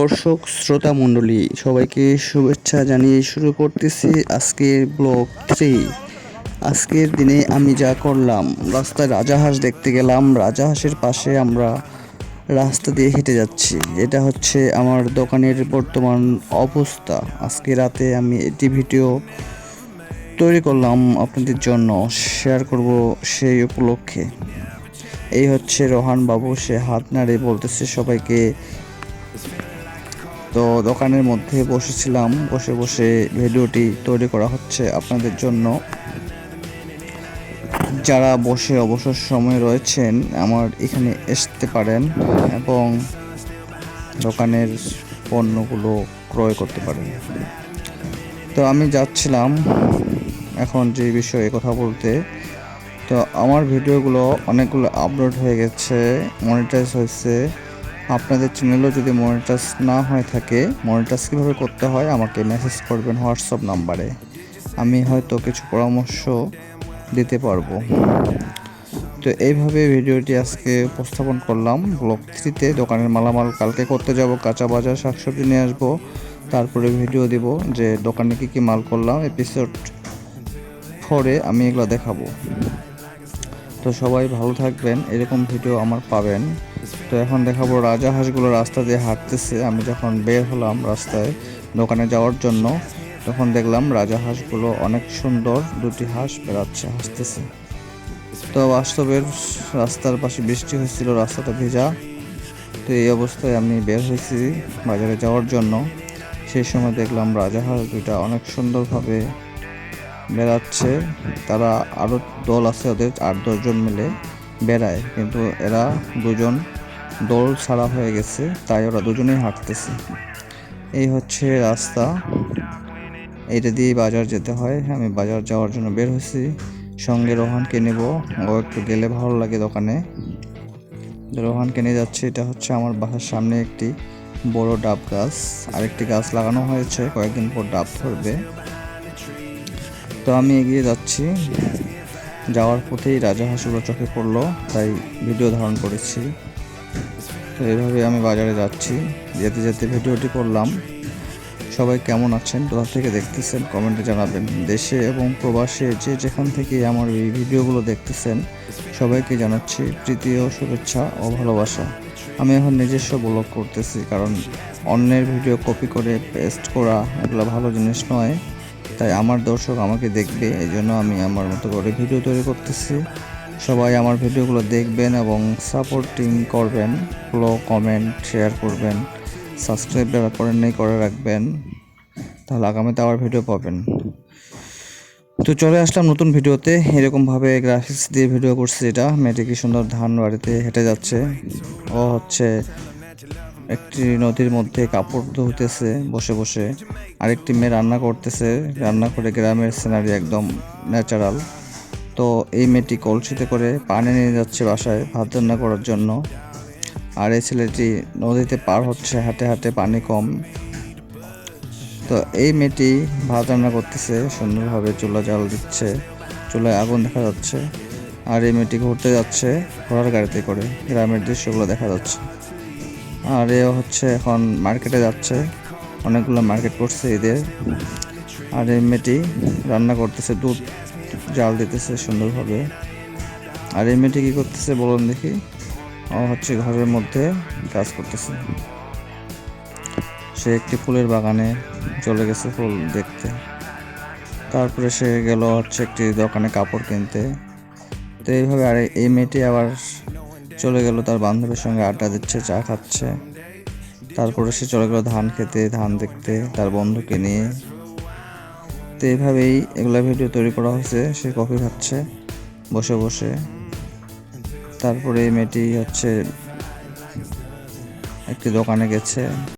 দর্শক শ্রোতা মণ্ডলী সবাইকে শুভেচ্ছা জানিয়ে শুরু করতেছি আজকের ব্লগ 3। আজকের দিনে আমি যা করলাম, রাস্তায় রাজাহাঁস দেখতে গেলাম। রাজাহাঁসের পাশে আমরা রাস্তা দিয়ে হেঁটে যাচ্ছি। এটা হচ্ছে আমার দোকানের বর্তমান অবস্থা। আজকে রাতে আমি এটি ভিডিও তৈরি করলাম আপনাদের জন্য, শেয়ার করব সেই উপলক্ষে। এই হচ্ছে রোহান বাবু, সে হাত নাড়ে বলতেছে সবাইকে। তো দোকানের মধ্যে বসেছিলাম, বসে বসে ভিডিওটি তৈরি করা হচ্ছে আপনাদের জন্য। যারা বসে অবসর সময় রয়েছেন আমার এখানে আসতে পারেন এবং দোকানের পণ্যগুলো ক্রয় করতে পারেন। তো আমি যাচ্ছিলাম এখন যে বিষয়ে কথা বলতে। তো আমার ভিডিওগুলো অনেকগুলো আপলোড হয়ে গেছে, মনিটাইজ হয়েছে। আপনাদের চ্যানেলও যদি মনিটাইজ না হয়ে থাকে, মনিটাইজ কীভাবে করতে হয় আমাকে মেসেজ করবেন হোয়াটসঅ্যাপ নাম্বারে। আমি হয়তো কিছু পরামর্শ দিতে পারবো। তো এইভাবে ভিডিওটি আজকে উপস্থাপন করলাম ব্লগ 3-তে। দোকানের মালামাল কালকে করতে যাব, কাঁচা বাজার শাকসবজি নিয়ে আসবো। তারপরে ভিডিও দিব যে দোকানে কী মাল করলাম। এপিসোড 4-এ আমি এগুলো দেখাবো। তো সবাই ভালো থাকবেন, এরকম ভিডিও আমার পাবেন। তো এখন দেখাবো রাজাহাঁসগুলো রাস্তা দিয়ে হাঁটতেছে। আমি যখন বের হলাম রাস্তায় দোকানে যাওয়ার জন্য, তখন দেখলাম রাজাহাঁসগুলো অনেক সুন্দর, দুটি হাঁস বেড়াচ্ছে, হাসতেছে। তো বাস্তবের রাস্তার পাশে বৃষ্টি হয়েছিল, রাস্তাটা ভেজা। তো এই অবস্থায় আমি বের হয়েছি বাজারে যাওয়ার জন্য। সেই সময় দেখলাম রাজাহাঁস দুইটা অনেক সুন্দরভাবে বেড়াচ্ছে। তারা আরও দল আছে, ওদের 8-10 জন মিলে বেড়ায়, কিন্তু এরা দুজন দল ছাড়া হয়ে গেছে, তাই ওরা দুজনেই হাঁটতেছে। এই হচ্ছে রাস্তা, এইটা দিয়ে বাজার যেতে হয়। আমি বাজার যাওয়ার জন্য বের হয়েছি, সঙ্গে রোহানকে নেব। ও একটু গেলে ভালো লাগে দোকানে। রোহানকে নিয়ে যাচ্ছি। এটা হচ্ছে আমার বাসার সামনে একটি বড় ডাব গাছ, আরেকটি গাছ লাগানো হয়েছে, কয়েকদিন পর ডাব ধরবে। তো আমি এগিয়ে যাচ্ছি, যাওয়ার পথেই রাজাহাঁসগুলো চোখে পড়লো, তাই ভিডিও ধারণ করেছি। তো এইভাবে আমি বাজারে যাচ্ছি, যেতে যেতে ভিডিওটি করলাম। সবাই কেমন আছেন, কোথা থেকে দেখতেছেন কমেন্টে জানাবেন। দেশে এবং প্রবাসে যে যেখান থেকে আমার এই ভিডিওগুলো দেখতেছেন সবাইকে জানাচ্ছি প্রীতি ও শুভেচ্ছা ও ভালোবাসা। আমি এখন নিজস্ব ব্লগ করতেছি, কারণ অন্যের ভিডিও কপি করে পেস্ট করা এগুলো ভালো জিনিস নয়। তাই আমার দর্শক আমাকে দেখবে, এই জন্য আমি আমার মতো করে ভিডিও তৈরি করতেছি। সবাই আমার ভিডিওগুলো দেখবেন এবং সাপোর্টিং করবেন, ফলো, কমেন্ট, শেয়ার করবেন। সাবস্ক্রাইব যারা করেন নাই করে রাখবেন, তাহলে আগামীতে আবার ভিডিও পাবেন। তো চলে আসলাম নতুন ভিডিওতে। এরকমভাবে গ্রাফিক্স দিয়ে ভিডিও করছি। এটা মেয়েটি কি সুন্দর ধান বাড়িতে হেঁটে যাচ্ছে। ও হচ্ছে একটি নদীর মধ্যে কাপড় ধুতেছে বসে বসে। আরেকটি মেয়ে রান্না করতেছে, রান্না করে গ্রামের সিনারি একদম ন্যাচারাল। তো এই মেয়েটি কলসিতে করে পানি নিয়ে যাচ্ছে বাসায় ভাত রান্না করার জন্য। আর এই ছেলেটি নদীতে পার হচ্ছে হাঁটে হাঁটে, পানি কম। তো এই মেয়েটি ভাত রান্না করতেছে সুন্দরভাবে, চুলা জাল দিচ্ছে, চুলায় আগুন দেখা যাচ্ছে। আর এই মেয়েটি ঘুরতে যাচ্ছে ঘোড়ার গাড়িতে করে, গ্রামের দৃশ্যগুলো দেখা যাচ্ছে। আর এ হচ্ছে এখন মার্কেটে যাচ্ছে, অনেকগুলো মার্কেট করছে ঈদের। আর এই মেয়েটি রান্না করতেছে, দুধ জাল দিতেছে সুন্দরভাবে। আর এই মেয়েটি কী করতেছে বলুন দেখি? ও হচ্ছে ঘরের মধ্যে কাজ করতেছে। সে একটি ফুলের বাগানে চলে গেছে ফুল দেখতে। তারপরে সে গেল হচ্ছে একটি দোকানে কাপড় কিনতে। তো এইভাবে আর এই মেয়েটি আবার চলে গেল তার বান্ধবীর সঙ্গে আড্ডা দিচ্ছে, চা খাচ্ছে। তারপরে সে চলে গেল ধান খেতে, ধান দেখতে তার বন্ধুকে নিয়ে। তো এইভাবেই এগুলা ভিডিও তৈরি করা হয়েছে। সে কফি খাচ্ছে বসে বসে। তারপরে এই মেয়েটি হচ্ছে একটি দোকানে গেছে।